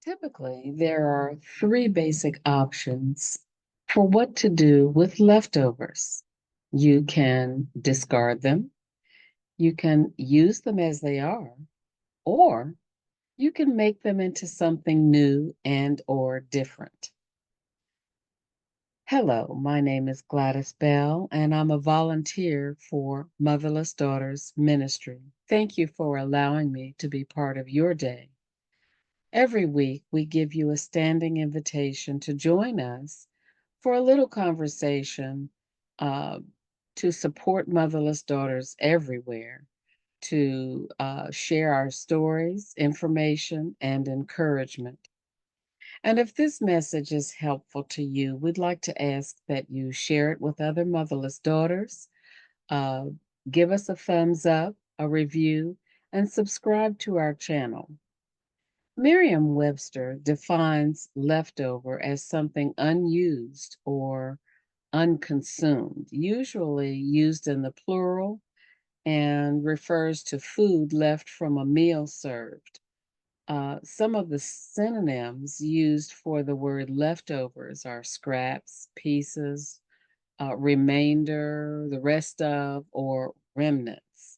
Typically, there are three basic options for what to do with leftovers. You can discard them, you can use them as they are, or you can make them into something new and or different. Hello, my name is Gladys Bell, and I'm a volunteer for Motherless Daughters Ministry. Thank you for allowing me to be part of your day. Every week, we give you a standing invitation to join us for a little conversation uh, to support motherless daughters everywhere, to share our stories, information, and encouragement. And if this message is helpful to you, we'd like to ask that you share it with other motherless daughters. Uh, Give us a thumbs up, a review, and subscribe to our channel. Merriam Webster defines leftover as something unused or unconsumed, usually used in the plural and refers to food left from a meal served. Some of the synonyms used for the word leftovers are scraps, pieces, remainder, the rest of, or remnants.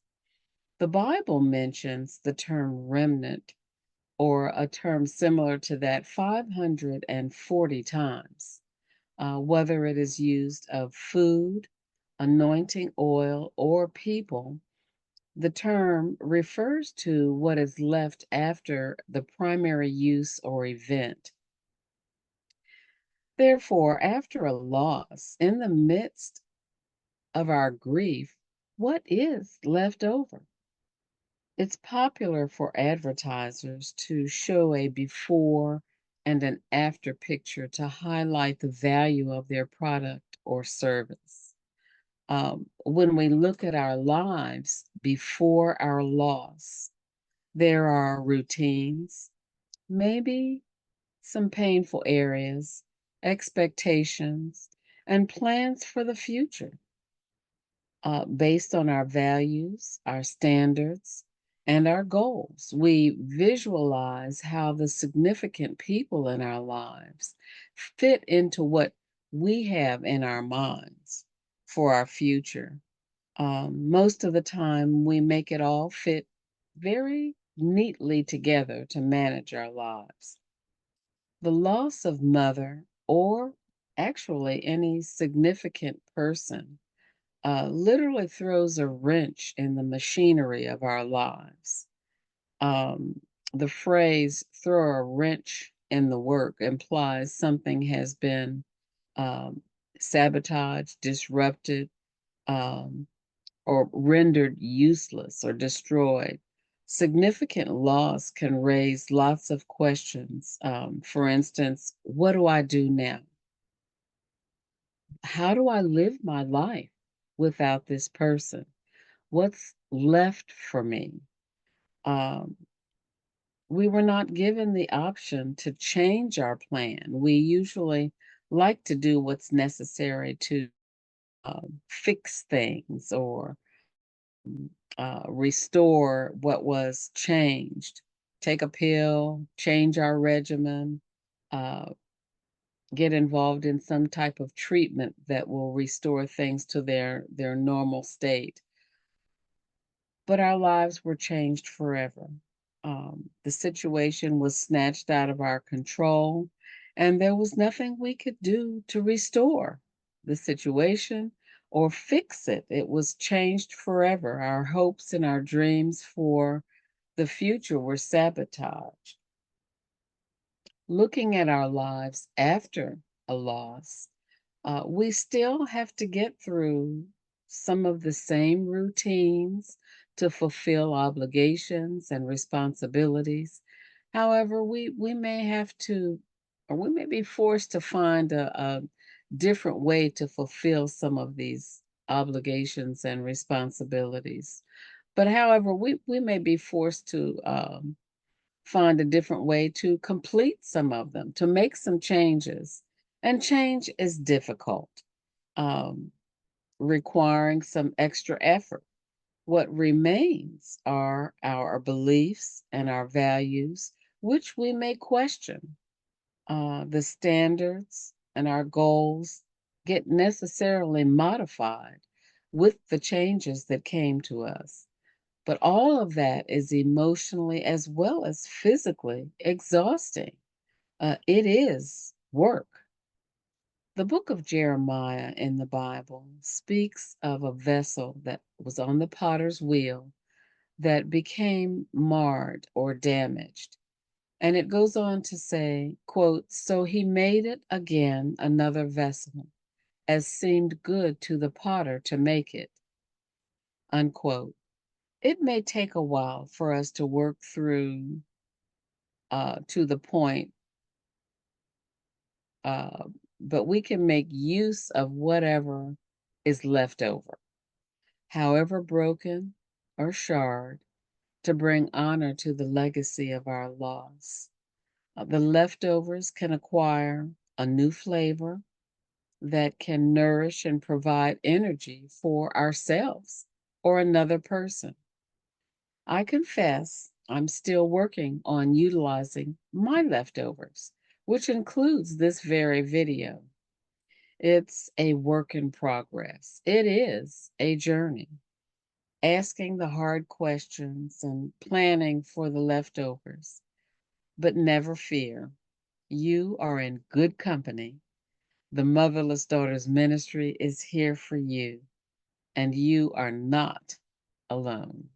The Bible mentions the term remnant or a term similar to that 540 times, whether it is used of food, anointing oil, or people. The term refers to what is left after the primary use or event. Therefore, after a loss, in the midst of our grief, what is left over? It's popular for advertisers to show a before and an after picture to highlight the value of their product or service. When we look at our lives before our loss, there are routines, maybe some painful areas, expectations, and plans for the future. Based on our values, our standards, and our goals. We visualize how the significant people in our lives fit into what we have in our minds for our future. Most of the time, we make it all fit very neatly together to manage our lives. The loss of mother, or actually any significant person, literally throws a wrench in the machinery of our lives. Um, the phrase throw a wrench in the work implies something has been um, sabotaged, disrupted, um, or rendered useless or destroyed. Significant loss can raise lots of questions. For instance, what do I do now? How do I live my life without this person? What's left for me? Um, we were not given the option to change our plan. We usually like to do what's necessary to fix things or restore what was changed. Take a pill, change our regimen, uh, get involved in some type of treatment that will restore things to their normal state. But our lives were changed forever. The situation was snatched out of our control, and there was nothing we could do to restore the situation or fix it. It was changed forever. Our hopes and our dreams for the future were sabotaged. Looking at our lives after a loss, we still have to get through some of the same routines to fulfill obligations and responsibilities. However, we may have to, or we may be forced to find a different way to fulfill some of these obligations and responsibilities. But however, we may be forced to find a different way to complete some of them, to make some changes. And change is difficult, um, requiring some extra effort. What remains are our beliefs and our values, which we may question. The standards and our goals get necessarily modified with the changes that came to us. But all of that is emotionally as well as physically exhausting. It is work. The book of Jeremiah in the Bible speaks of a vessel that was on the potter's wheel that became marred or damaged. And it goes on to say, quote, so he made it again another vessel, as seemed good to the potter to make it, unquote. It may take a while for us to work through to the point, uh, but we can make use of whatever is left over, however broken or charred, to bring honor to the legacy of our loss. The leftovers can acquire a new flavor that can nourish and provide energy for ourselves or another person. I confess I'm still working on utilizing my leftovers, which includes this very video. It's a work in progress. It is a journey, asking the hard questions and planning for the leftovers. But never fear, you are in good company. The Motherless Daughters Ministry is here for you, and you are not alone.